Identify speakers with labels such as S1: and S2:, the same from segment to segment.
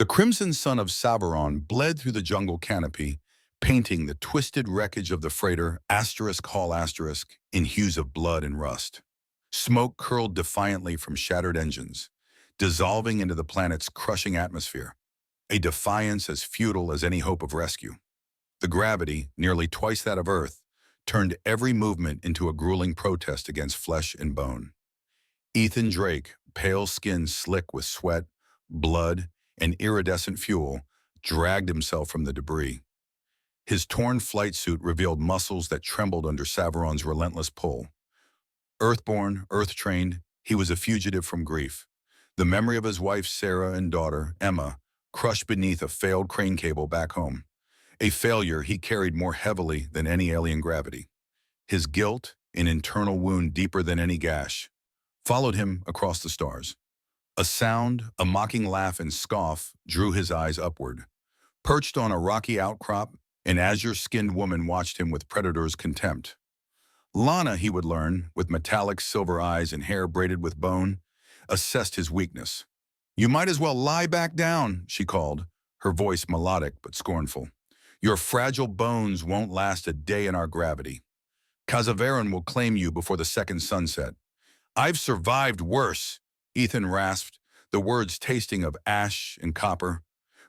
S1: The crimson sun of Savaron bled through the jungle canopy, painting the twisted wreckage of the freighter *Hall* in hues of blood and rust. Smoke curled defiantly from shattered engines, dissolving into the planet's crushing atmosphere, a defiance as futile as any hope of rescue. The gravity, nearly twice that of Earth, turned every movement into a grueling protest against flesh and bone. Ethan Drake, pale skin slick with sweat, blood, and iridescent fuel, dragged himself from the debris. His torn flight suit revealed muscles that trembled under Savaron's relentless pull. Earthborn, earth-trained, he was a fugitive from grief. The memory of his wife Sarah and daughter, Emma, crushed beneath a failed crane cable back home. A failure he carried more heavily than any alien gravity. His guilt, an internal wound deeper than any gash, followed him across the stars. A sound, a mocking laugh and scoff drew his eyes upward. Perched on a rocky outcrop, an azure-skinned woman watched him with predator's contempt. Lana, he would learn, with metallic silver eyes and hair braided with bone, assessed his weakness. "You might as well lie back down," she called, her voice melodic but scornful. "Your fragile bones won't last a day in our gravity. Kazavaran will claim you before the second sunset." "I've survived worse," Ethan rasped, the words tasting of ash and copper.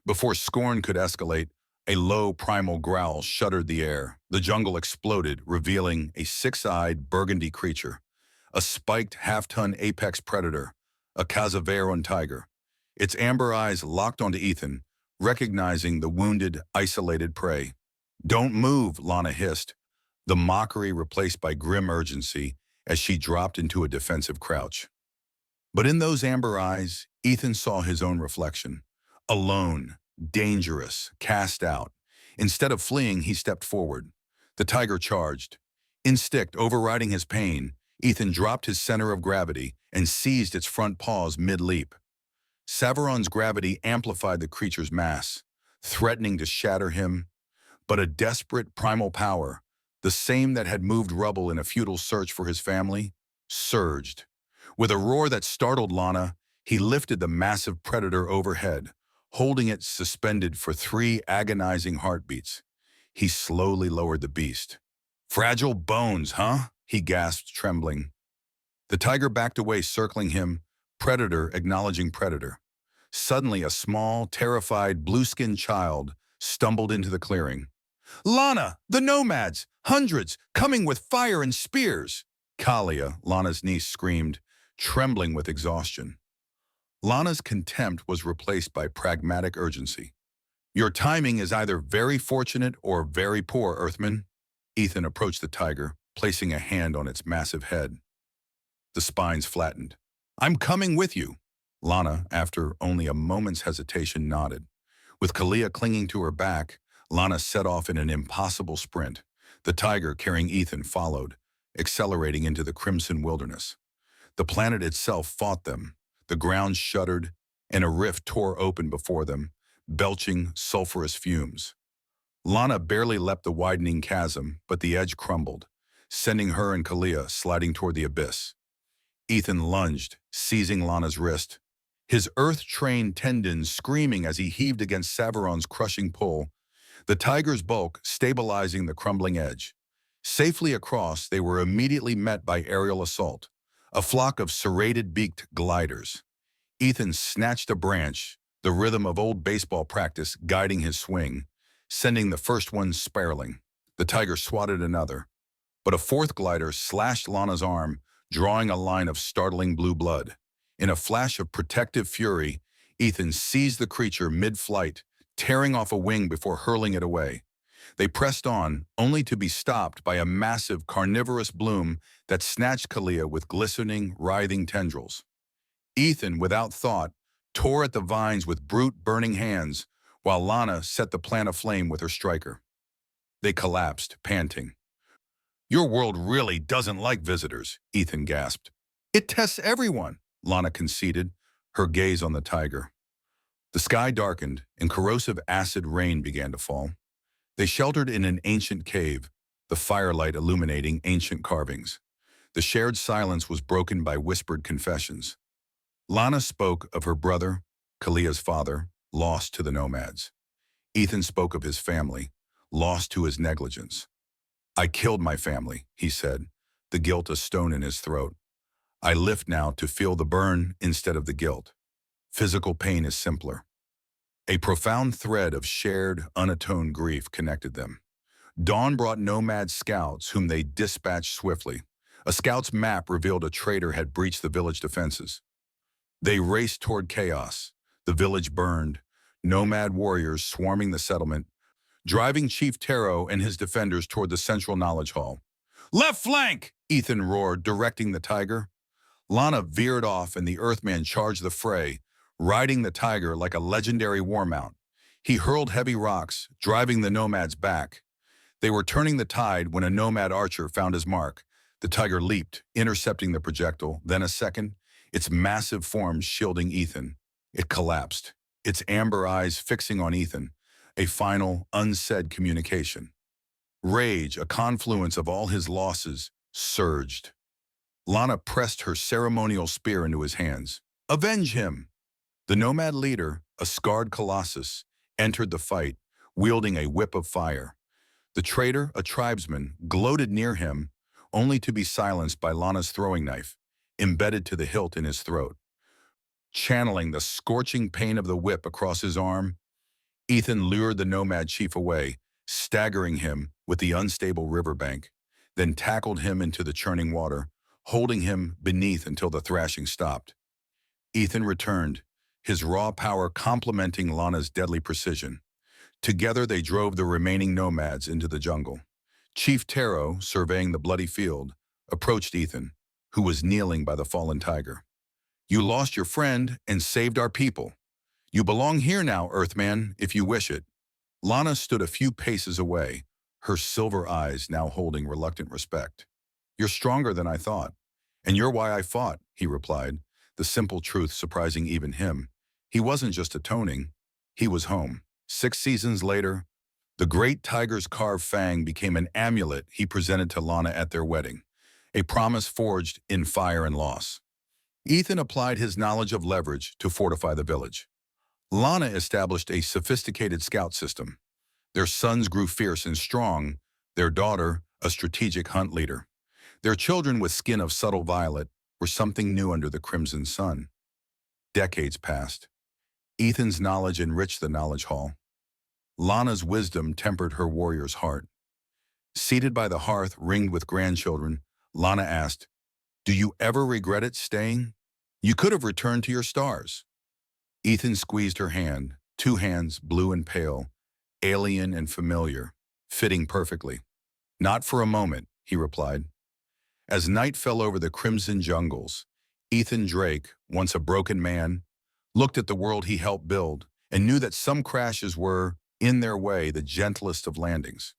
S1: Before scorn could escalate, a low primal growl shuddered the air. The jungle exploded, revealing a six-eyed burgundy creature, a spiked half-ton apex predator, a Kazavaran tiger. Its amber eyes locked onto Ethan, recognizing the wounded, isolated prey. "Don't move," Lana hissed, the mockery replaced by grim urgency as she dropped into a defensive crouch. But in those amber eyes, Ethan saw his own reflection. Alone, dangerous, cast out. Instead of fleeing, he stepped forward. The tiger charged. Instinct overriding his pain, Ethan dropped his center of gravity and seized its front paws mid-leap. Savaron's gravity amplified the creature's mass, threatening to shatter him. But a desperate primal power, the same that had moved rubble in a futile search for his family, surged. With a roar that startled Lana, he lifted the massive predator overhead, holding it suspended for 3 agonizing heartbeats. He slowly lowered the beast. "Fragile bones, huh?" he gasped, trembling. The tiger backed away, circling him, predator acknowledging predator. Suddenly, a small, terrified, blue-skinned child stumbled into the clearing. "Lana, the nomads! Hundreds, coming with fire and spears!" Kalia, Lana's niece, screamed, trembling with exhaustion. Lana's contempt was replaced by pragmatic urgency. "Your timing is either very fortunate or very poor, Earthman." Ethan approached the tiger, placing a hand on its massive head. The spines flattened. "I'm coming with you." Lana, after only a moment's hesitation, nodded. With Kalia clinging to her back, Lana set off in an impossible sprint. The tiger, carrying Ethan, followed, accelerating into the crimson wilderness. The planet itself fought them. The ground shuddered, and a rift tore open before them, belching sulfurous fumes. Lana barely leapt the widening chasm, but the edge crumbled, sending her and Kalia sliding toward the abyss. Ethan lunged, seizing Lana's wrist, his earth-trained tendons screaming as he heaved against Savaron's crushing pull, the tiger's bulk stabilizing the crumbling edge. Safely across, they were immediately met by aerial assault, a flock of serrated-beaked gliders. Ethan snatched a branch, the rhythm of old baseball practice guiding his swing, sending the first one spiraling. The tiger swatted another, but a fourth glider slashed Lana's arm, drawing a line of startling blue blood. In a flash of protective fury, Ethan seized the creature mid-flight, tearing off a wing before hurling it away. They pressed on, only to be stopped by a massive carnivorous bloom that snatched Kalia with glistening, writhing tendrils. Ethan, without thought, tore at the vines with brute, burning hands, while Lana set the plant aflame with her striker. They collapsed, panting. "Your world really doesn't like visitors," Ethan gasped. "It tests everyone," Lana conceded, her gaze on the tiger. The sky darkened, and corrosive acid rain began to fall. They sheltered in an ancient cave, the firelight illuminating ancient carvings. The shared silence was broken by whispered confessions. Lana spoke of her brother, Kalia's father, lost to the nomads. Ethan spoke of his family, lost to his negligence. I killed my family, he said, the guilt a stone in his throat. I live now to feel the burn instead of the guilt. Physical pain is simpler. A profound thread of shared, unatoned grief connected them. Dawn brought nomad scouts whom they dispatched swiftly. A scout's map revealed a traitor had breached the village defenses. They raced toward chaos. The village burned, nomad warriors swarming the settlement, driving Chief Taro and his defenders toward the central knowledge hall. Left flank! Ethan roared, directing the tiger. Lana veered off and the Earthman charged the fray, riding the tiger like a legendary war mount. He hurled heavy rocks, driving the nomads back. They were turning the tide when a nomad archer found his mark. The tiger leaped, intercepting the projectile, then a second, its massive form shielding Ethan. It collapsed, its amber eyes fixing on Ethan, a final, unsaid communication. Rage, a confluence of all his losses, surged. Lana pressed her ceremonial spear into his hands. Avenge him! The nomad leader, a scarred colossus, entered the fight, wielding a whip of fire. The traitor, a tribesman, gloated near him, only to be silenced by Lana's throwing knife, embedded to the hilt in his throat. Channeling the scorching pain of the whip across his arm, Ethan lured the nomad chief away, staggering him with the unstable riverbank, then tackled him into the churning water, holding him beneath until the thrashing stopped. Ethan returned, his raw power complementing Lana's deadly precision. Together they drove the remaining nomads into the jungle. Chief Taro, surveying the bloody field, approached Ethan, who was kneeling by the fallen tiger. You lost your friend and saved our people. You belong here now, Earthman, if you wish it. Lana stood a few paces away, her silver eyes now holding reluctant respect. You're stronger than I thought. And you're why I fought, he replied, the simple truth surprising even him. He wasn't just atoning, he was home. 6 seasons later, the great tiger's carved fang became an amulet he presented to Lana at their wedding, a promise forged in fire and loss. Ethan applied his knowledge of leverage to fortify the village. Lana established a sophisticated scout system. Their sons grew fierce and strong, their daughter a strategic hunt leader. Their children with skin of subtle violet were something new under the crimson sun. Decades passed. Ethan's knowledge enriched the knowledge hall. Lana's wisdom tempered her warrior's heart. Seated by the hearth ringed with grandchildren, Lana asked, Do you ever regret it staying? You could have returned to your stars. Ethan squeezed her hand, 2 hands blue and pale, alien and familiar, fitting perfectly. Not for a moment, he replied. As night fell over the crimson jungles, Ethan Drake, once a broken man, looked at the world he helped build and knew that some crashes were, in their way, the gentlest of landings.